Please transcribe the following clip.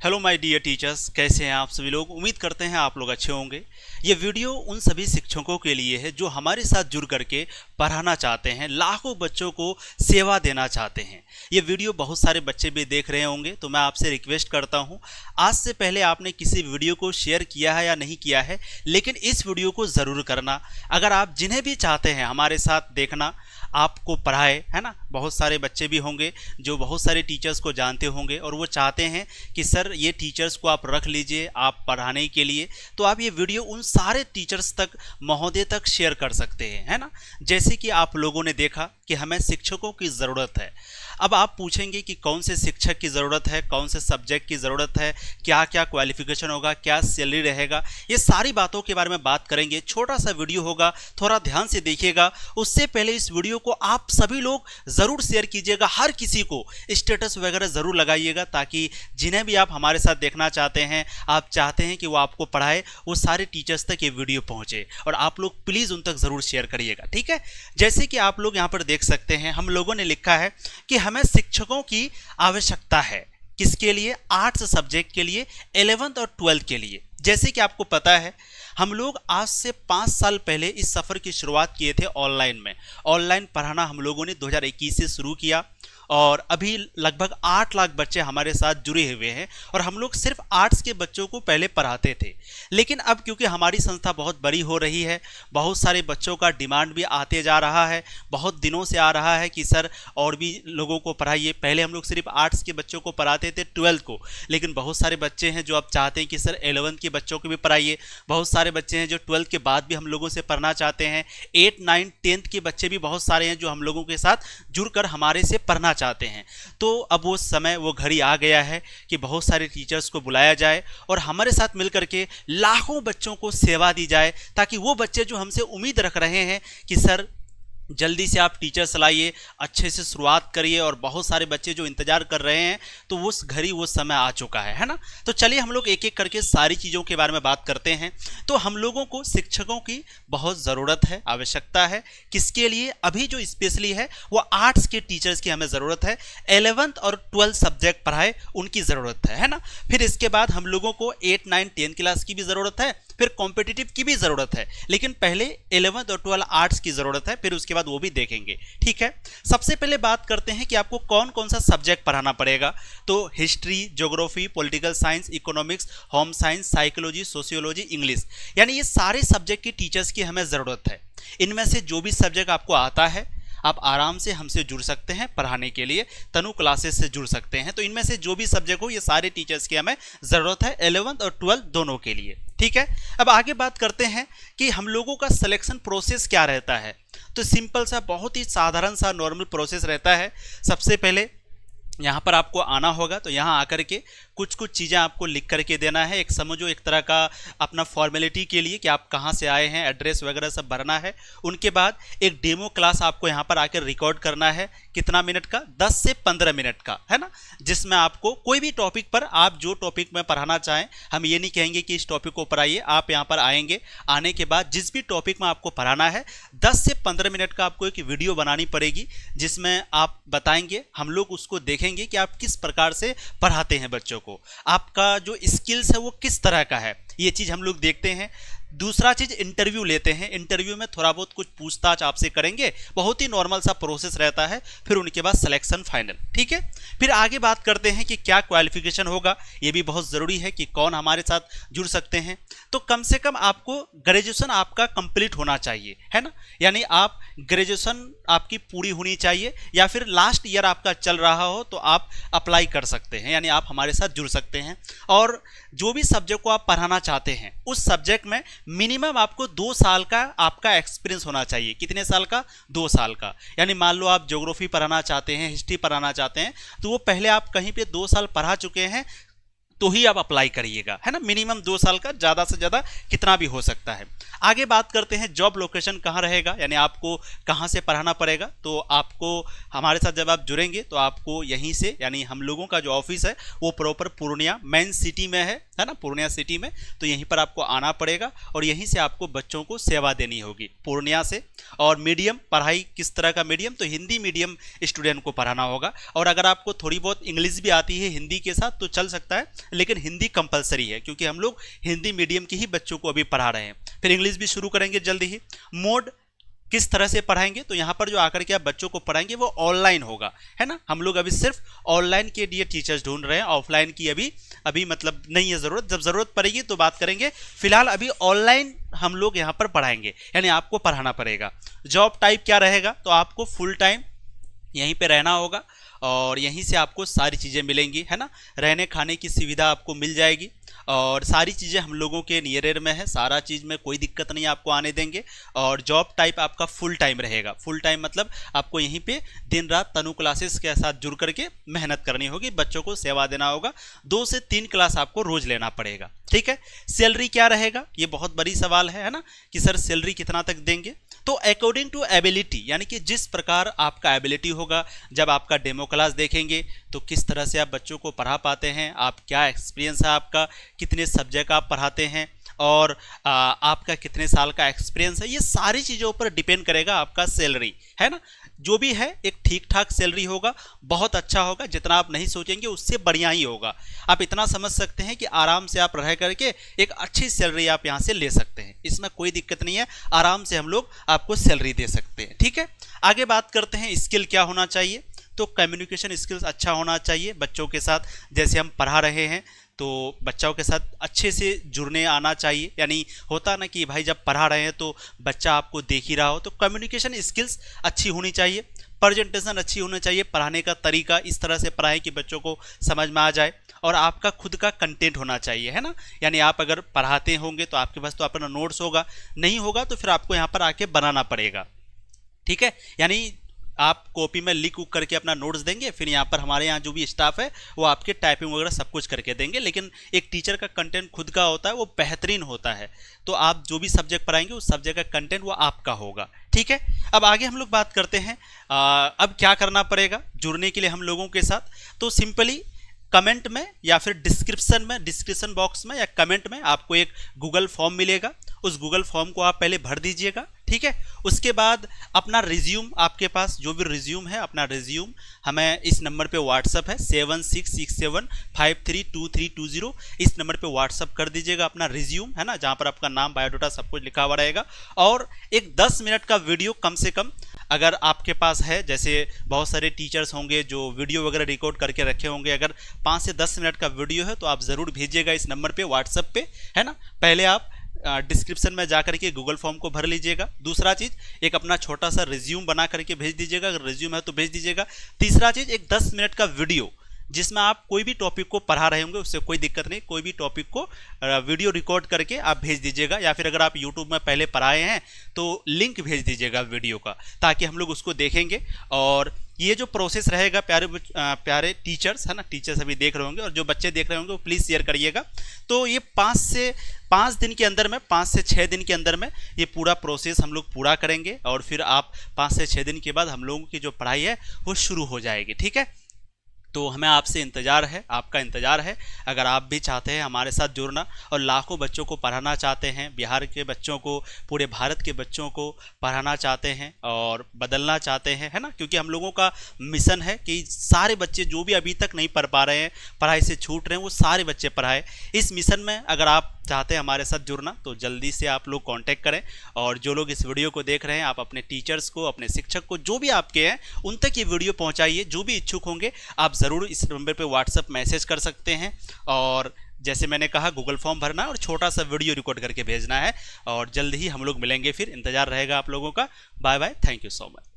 Hello my dear teachers, कैसे हैं आप सभी लोग। उम्मीद करते हैं आप लोग अच्छे होंगे। ये वीडियो उन सभी शिक्षकों के लिए है जो हमारे साथ जुड़ करके पढ़ाना चाहते हैं, लाखों बच्चों को सेवा देना चाहते हैं। ये वीडियो बहुत सारे बच्चे भी देख रहे होंगे, तो मैं आपसे रिक्वेस्ट करता हूँ, आज से पहले आपने किसी वीडियो को शेयर किया है या नहीं किया है, लेकिन इस वीडियो को ज़रूर करना। अगर आप जिन्हें भी चाहते हैं हमारे साथ देखना, आपको पढ़ाए, है ना। बहुत सारे बच्चे भी होंगे जो बहुत सारे टीचर्स को जानते होंगे और वो चाहते हैं कि सर ये टीचर्स को आप रख लीजिए आप पढ़ाने के लिए, तो आप ये वीडियो उन सारे टीचर्स तक, महोदय तक शेयर कर सकते हैं, है ना। जैसे कि आप लोगों ने देखा कि हमें शिक्षकों की ज़रूरत है। अब आप पूछेंगे कि कौन से शिक्षक की ज़रूरत है, कौन से सब्जेक्ट की ज़रूरत है, क्या क्या क्वालिफिकेशन होगा, क्या सैलरी रहेगा, ये सारी बातों के बारे में बात करेंगे। छोटा सा वीडियो होगा, थोड़ा ध्यान से देखिएगा। उससे पहले इस वीडियो को आप सभी लोग ज़रूर शेयर कीजिएगा, हर किसी को स्टेटस वगैरह ज़रूर लगाइएगा, ताकि जिन्हें भी आप हमारे साथ देखना चाहते हैं, आप चाहते हैं कि वो आपको पढ़ाए, वो सारे टीचर्स तक ये वीडियो पहुँचे और आप लोग प्लीज़ उन तक ज़रूर शेयर करिएगा, ठीक है। जैसे कि आप लोग यहाँ पर देख सकते हैं, हम लोगों ने लिखा है कि हमें शिक्षकों की आवश्यकता है। किसके लिए? आर्ट्स सब्जेक्ट के लिए, 11th और 12th के लिए। जैसे कि आपको पता है, हम लोग आज से 5 साल पहले इस सफ़र की शुरुआत किए थे ऑनलाइन में। ऑनलाइन पढ़ाना हम लोगों ने 2021 से शुरू किया और अभी लगभग 8 लाख बच्चे हमारे साथ जुड़े हुए हैं और हम लोग सिर्फ आर्ट्स के बच्चों को पहले पढ़ाते थे। लेकिन अब क्योंकि हमारी संस्था बहुत बड़ी हो रही है, बहुत सारे बच्चों का डिमांड भी आते जा रहा है, बहुत दिनों से आ रहा है कि सर और भी लोगों को पढ़ाइए। पहले हम लोग सिर्फ आर्ट्स के बच्चों को पढ़ाते थे 12th को, लेकिन बहुत सारे बच्चे हैं जो अब चाहते हैं कि सर 11th के बच्चों को भी पढ़ाइए। बहुत सारे बच्चे हैं जो 12th के बाद भी हम लोगों से पढ़ना चाहते हैं। 8, 9, 10th के बच्चे भी बहुत सारे हैं जो हम लोगों के साथ जुड़कर हमारे से पढ़ना चाहते हैं। तो अब वो समय, वो घड़ी आ गया है कि बहुत सारे टीचर्स को बुलाया जाए और हमारे साथ मिलकर के लाखों बच्चों को सेवा दी जाए, ताकि वो बच्चे जो हमसे उम्मीद रख रहे हैं कि सर जल्दी से आप टीचर्स लाइए, अच्छे से शुरुआत करिए, और बहुत सारे बच्चे जो इंतजार कर रहे हैं, तो उस घड़ी वो समय आ चुका है ना। तो चलिए हम लोग एक एक करके सारी चीज़ों के बारे में बात करते हैं। तो हम लोगों को शिक्षकों की बहुत ज़रूरत है, आवश्यकता है। किसके लिए? अभी जो स्पेशली है वो आर्ट्स के टीचर्स की हमें ज़रूरत है। 11th और 12th सब्जेक्ट पढ़ाए उनकी ज़रूरत है ना। फिर इसके बाद हम लोगों को 8, 9, 10 क्लास की भी ज़रूरत है, फिर कॉम्पिटिटिव की भी ज़रूरत है, लेकिन पहले 11th और 12th आर्ट्स की ज़रूरत है, फिर उसके बाद वो भी देखेंगे, ठीक है। सबसे पहले बात करते हैं कि आपको कौन कौन सा सब्जेक्ट पढ़ाना पड़ेगा। तो history, geography, political science, economics, home science, psychology, sociology, English, यानी ये सारे सब्जेक्ट की टीचर्स की हमें ज़रूरत है। इनमें से जो भी सब्जेक्ट आपको आता है, आप आराम से हमसे जुड़ सकते हैं पढ़ाने के लिए, तनु क्लासेस से जुड़ सकते हैं। तो इनमें से जो भी सब्जेक्ट हो, ये सारे टीचर्स की हमें ज़रूरत है 11th और 12th दोनों के लिए, ठीक है। अब आगे बात करते हैं कि हम लोगों का सिलेक्शन प्रोसेस क्या रहता है। तो सिंपल सा, बहुत ही साधारण सा नॉर्मल प्रोसेस रहता है। सबसे पहले यहाँ पर आपको आना होगा, तो यहाँ आकर के कुछ चीज़ें आपको लिख करके देना है। एक समझो एक तरह का अपना फॉर्मेलिटी के लिए कि आप कहाँ से आए हैं, एड्रेस वगैरह सब भरना है। उनके बाद एक डेमो क्लास आपको यहाँ पर आकर रिकॉर्ड करना है। कितना मिनट का? 10 से 15 मिनट का, है ना। जिसमें आपको कोई भी टॉपिक पर, आप जो टॉपिक में पढ़ाना चाहें, हम ये नहीं कहेंगे कि इस टॉपिक को पढ़ाइए, आप यहाँ पर आएंगे। आने के बाद जिस भी टॉपिक में आपको पढ़ाना है, 10 से 15 मिनट का आपको एक वीडियो बनानी पड़ेगी, जिसमें आप बताएंगे, हम लोग उसको देखेंगे कि आप किस प्रकार से पढ़ाते हैं बच्चों को, आपका जो स्किल्स है वो किस तरह का है, ये चीज़ हम लोग देखते हैं। दूसरा चीज़, इंटरव्यू लेते हैं। इंटरव्यू में थोड़ा बहुत कुछ पूछताछ आपसे करेंगे, बहुत ही नॉर्मल सा प्रोसेस रहता है। फिर उनके बाद सिलेक्शन फाइनल, ठीक है। फिर आगे बात करते हैं कि क्या क्वालिफिकेशन होगा। ये भी बहुत ज़रूरी है कि कौन हमारे साथ जुड़ सकते हैं। तो कम से कम आपको ग्रेजुएशन आपका कंप्लीट होना चाहिए, है ना। यानी आप ग्रेजुएशन आपकी पूरी होनी चाहिए, या फिर लास्ट ईयर आपका चल रहा हो तो आप अप्लाई कर सकते हैं, यानी आप हमारे साथ जुड़ सकते हैं। और जो भी सब्जेक्ट को आप पढ़ाना चाहते हैं, उस सब्जेक्ट में मिनिमम आपको 2 साल का आपका एक्सपीरियंस होना चाहिए। कितने साल का? 2 साल का। यानी मान लो आप ज्योग्राफी पढ़ाना चाहते हैं, हिस्ट्री पढ़ाना चाहते हैं, तो वो पहले आप कहीं पे 2 साल पढ़ा चुके हैं तो ही आप अप्लाई करिएगा, है ना। मिनिमम 2 साल का, ज़्यादा से ज़्यादा कितना भी हो सकता है। आगे बात करते हैं जॉब लोकेशन कहाँ रहेगा, यानी आपको कहाँ से पढ़ाना पड़ेगा। तो आपको हमारे साथ जब आप जुड़ेंगे तो आपको यहीं से, यानी हम लोगों का जो ऑफिस है वो प्रॉपर पूर्णिया मेन सिटी में है, है ना, पूर्णिया सिटी में। तो यहीं पर आपको आना पड़ेगा और यहीं से आपको बच्चों को सेवा देनी होगी पूर्णिया से। और मीडियम पढ़ाई किस तरह का मीडियम, तो हिंदी मीडियम स्टूडेंट को पढ़ाना होगा। और अगर आपको थोड़ी बहुत इंग्लिश भी आती है हिंदी के साथ तो चल सकता है, लेकिन हिंदी कंपलसरी है क्योंकि हम लोग हिंदी मीडियम के ही बच्चों को अभी पढ़ा रहे हैं। फिर इंग्लिश भी शुरू करेंगे जल्दी ही। मोड किस तरह से पढ़ाएंगे, तो यहाँ पर जो आकर के आप बच्चों को पढ़ाएंगे वो ऑनलाइन होगा, है ना। हम लोग अभी सिर्फ ऑनलाइन के लिए टीचर्स ढूंढ रहे हैं, ऑफलाइन की अभी मतलब नहीं है ज़रूरत। जब ज़रूरत पड़ेगी तो बात करेंगे। फिलहाल अभी ऑनलाइन हम लोग यहाँ पर पढ़ाएंगे, यानी आपको पढ़ाना पड़ेगा। जॉब टाइप क्या रहेगा, तो आपको फुल टाइम यहीं पे रहना होगा और यहीं से आपको सारी चीज़ें मिलेंगी, है ना। रहने खाने की सुविधा आपको मिल जाएगी और सारी चीज़ें हम लोगों के नियर में है, सारा चीज़ में कोई दिक्कत नहीं आपको आने देंगे। और जॉब टाइप आपका फुल टाइम रहेगा। फुल टाइम मतलब आपको यहीं पे दिन रात तनु क्लासेस के साथ जुड़ करके मेहनत करनी होगी, बच्चों को सेवा देना होगा। 2 से 3 क्लास आपको रोज लेना पड़ेगा, ठीक है। सैलरी क्या रहेगा, ये बहुत बड़ी सवाल है ना, कि सर सैलरी कितना तक देंगे। तो अकॉर्डिंग टू एबिलिटी, यानी कि जिस प्रकार आपका एबिलिटी होगा, जब आपका डेमो क्लास देखेंगे तो किस तरह से आप बच्चों को पढ़ा पाते हैं, आप क्या एक्सपीरियंस है आपका, कितने सब्जेक्ट आप पढ़ाते हैं और आपका कितने साल का एक्सपीरियंस है, ये सारी चीज़ों पर डिपेंड करेगा आपका सैलरी, है ना। जो भी है एक ठीक ठाक सैलरी होगा, बहुत अच्छा होगा। जितना आप नहीं सोचेंगे उससे बढ़िया ही होगा। आप इतना समझ सकते हैं कि आराम से आप रह करके एक अच्छी सैलरी आप यहाँ से ले सकते हैं, इसमें कोई दिक्कत नहीं है। आराम से हम लोग आपको सैलरी दे सकते हैं, ठीक है। आगे बात करते हैं स्किल क्या होना चाहिए, तो कम्युनिकेशन स्किल्स अच्छा होना चाहिए बच्चों के साथ। जैसे हम पढ़ा रहे हैं तो बच्चों के साथ अच्छे से जुड़ने आना चाहिए, यानी होता ना कि भाई जब पढ़ा रहे हैं तो बच्चा आपको देख ही रहा हो, तो कम्युनिकेशन स्किल्स अच्छी होनी चाहिए, प्रेजेंटेशन अच्छी होनी चाहिए, पढ़ाने का तरीका इस तरह से पढ़ाएं कि बच्चों को समझ में आ जाए। और आपका खुद का कंटेंट होना चाहिए, है ना। यानी आप अगर पढ़ाते होंगे तो आपके पास तो अपना नोट्स होगा, नहीं होगा तो फिर आपको यहाँ पर आके बनाना पड़ेगा, ठीक है। यानी आप कॉपी में लिख उक करके अपना नोट्स देंगे, फिर यहाँ पर हमारे यहाँ जो भी स्टाफ है वो आपके टाइपिंग वगैरह सब कुछ करके देंगे। लेकिन एक टीचर का कंटेंट खुद का होता है, वो बेहतरीन होता है। तो आप जो भी सब्जेक्ट पढ़ाएंगे उस सब्जेक्ट का कंटेंट वो आपका होगा, ठीक है। अब आगे हम लोग बात करते हैं अब क्या करना पड़ेगा जुड़ने के लिए हम लोगों के साथ। तो सिंपली कमेंट में या फिर डिस्क्रिप्शन बॉक्स में या कमेंट में आपको एक गूगल फॉर्म मिलेगा, उस गूगल फॉर्म को आप पहले भर दीजिएगा, ठीक है। उसके बाद अपना रिज्यूम, आपके पास जो भी रिज्यूम है अपना रिज्यूम हमें इस नंबर पे व्हाट्सअप है 7667532320, इस नंबर पे व्हाट्सअप कर दीजिएगा अपना रिज्यूम, है ना, जहाँ पर आपका नाम बायोडाटा सब कुछ लिखा हुआ रहेगा। और एक 10 मिनट का वीडियो कम से कम अगर आपके पास है, जैसे बहुत सारे टीचर्स होंगे जो वीडियो वगैरह रिकॉर्ड करके रखे होंगे, अगर 5 से 10 मिनट का वीडियो है तो आप ज़रूर भेजिएगा इस नंबर पे व्हाट्सएप पे, है ना। पहले आप डिस्क्रिप्शन में जा करके गूगल फॉर्म को भर लीजिएगा। दूसरा चीज़ एक अपना छोटा सा रिज्यूम बना करके भेज दीजिएगा, अगर रिज्यूम है तो भेज दीजिएगा। तीसरा चीज़ एक 10 मिनट का वीडियो जिसमें आप कोई भी टॉपिक को पढ़ा रहे होंगे, उससे कोई दिक्कत नहीं, कोई भी टॉपिक को वीडियो रिकॉर्ड करके आप भेज दीजिएगा। या फिर अगर आप यूट्यूब में पहले पढ़ाए हैं तो लिंक भेज दीजिएगा वीडियो का, ताकि हम लोग उसको देखेंगे। और ये जो प्रोसेस रहेगा प्यारे टीचर्स, है ना, टीचर्स अभी देख रहे होंगे और जो बच्चे देख रहे होंगे वो प्लीज़ शेयर करिएगा। तो ये 5 दिन के अंदर में, 5 से 6 दिन के अंदर में ये पूरा प्रोसेस हम लोग पूरा करेंगे और फिर आप 5 से 6 दिन के बाद हम लोगों की जो पढ़ाई है वो शुरू हो जाएगी, ठीक है। तो हमें आपसे इंतज़ार है, आपका इंतज़ार है। अगर आप भी चाहते हैं हमारे साथ जुड़ना और लाखों बच्चों को पढ़ाना चाहते हैं, बिहार के बच्चों को, पूरे भारत के बच्चों को पढ़ाना चाहते हैं और बदलना चाहते हैं, है ना, क्योंकि हम लोगों का मिशन है कि सारे बच्चे जो भी अभी तक नहीं पढ़ पा रहे हैं, पढ़ाई से छूट रहे हैं, वो सारे बच्चे पढ़ाए। इस मिशन में अगर आप चाहते हैं हमारे साथ जुड़ना तो जल्दी से आप लोग कांटेक्ट करें। और जो लोग इस वीडियो को देख रहे हैं, आप अपने टीचर्स को, अपने शिक्षक को, जो भी आपके हैं उन तक ये वीडियो पहुंचाइए। जो भी इच्छुक होंगे आप ज़रूर इस नंबर पे व्हाट्सएप मैसेज कर सकते हैं। और जैसे मैंने कहा गूगल फॉर्म भरना है और छोटा सा वीडियो रिकॉर्ड करके भेजना है। और जल्द ही हम लोग मिलेंगे, फिर इंतज़ार रहेगा आप लोगों का। Bye bye, thank you so much.